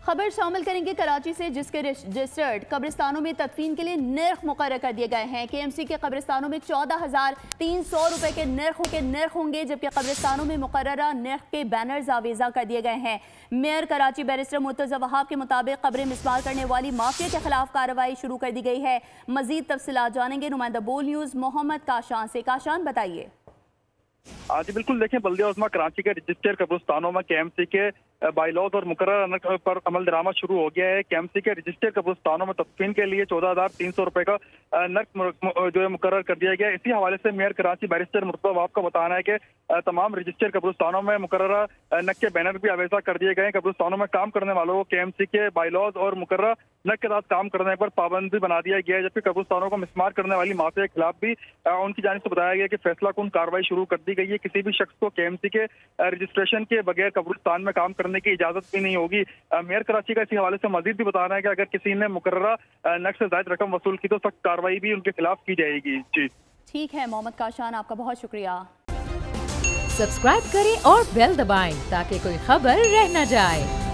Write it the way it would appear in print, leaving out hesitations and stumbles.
खबर शामिल करेंगे कराची से, जिसके रजिस्टर्ड कब्रिस्तानों में तदफीन के लिए नर्ख मुकर्रर कर दिए गए हैं। KMC के कब्रिस्तानों में 14,300 रुपए के नर्ख होंगे, जबकि कब्रिस्तानों में मुकर्ररा नर्ख के बैनर्स आवेजा कर दिए गए हैं। मेयर कराची बैरिस्टर मुर्तज़ा वहाब के मुताबिक कब्रें मिसमार करने वाली माफिया के खिलाफ कार्रवाई शुरू कर दी गई है। मजीद तफसीलात जानेंगे नुमाइंदा बोल न्यूज़ मोहम्मद काशान से। काशान, बताइए। जी बिल्कुल, देखें, बल्दिया उस्मा कराची के रजिस्टर्ड कब्रिस्तानों में KMC के बाइलॉज और मुकर्रर नर्ख पर अमल दरामद शुरू हो गया है। KMC के रजिस्टर्ड कब्रिस्तानों में तदफीन के लिए 14,300 रुपए का नर्ख जो है मुकर्रर कर दिया गया है। इसी हवाले से मेयर कराची बैरिस्टर मुर्तज़ा वहाब का बताना है कि तमाम रजिस्टर्ड कब्रिस्तानों में मुकर्ररा नर्ख के बैनर भी आवेजा कर दिए गए हैं। कब्रिस्तानों में काम करने वालों को KMC के बाइलॉज और मुकर्रर नर्ख के साथ काम करने पर पाबंदी बना दिया गया है, जबकि कब्रिस्तानों को मिसमार करने वाली माफिया के खिलाफ भी उनकी जानिब से बताया गया कि फैसला कुन कार्रवाई शुरू कर दी गई है। किसी भी शख्स को KMC के रजिस्ट्रेशन के बगैर कब्रिस्तान में काम करने की इजाजत भी नहीं होगी। मेयर कराची का इसी हवाले से मजीद भी बताना है कि अगर किसी ने मुकर्ररा नर्ख से ज्यादा रकम वसूल की तो सख्त कार्रवाई भी उनके खिलाफ की जाएगी। जी ठीक है मोहम्मद काशान, आपका बहुत शुक्रिया। सब्सक्राइब करें और बेल दबाएं ताकि कोई खबर रह न जाए।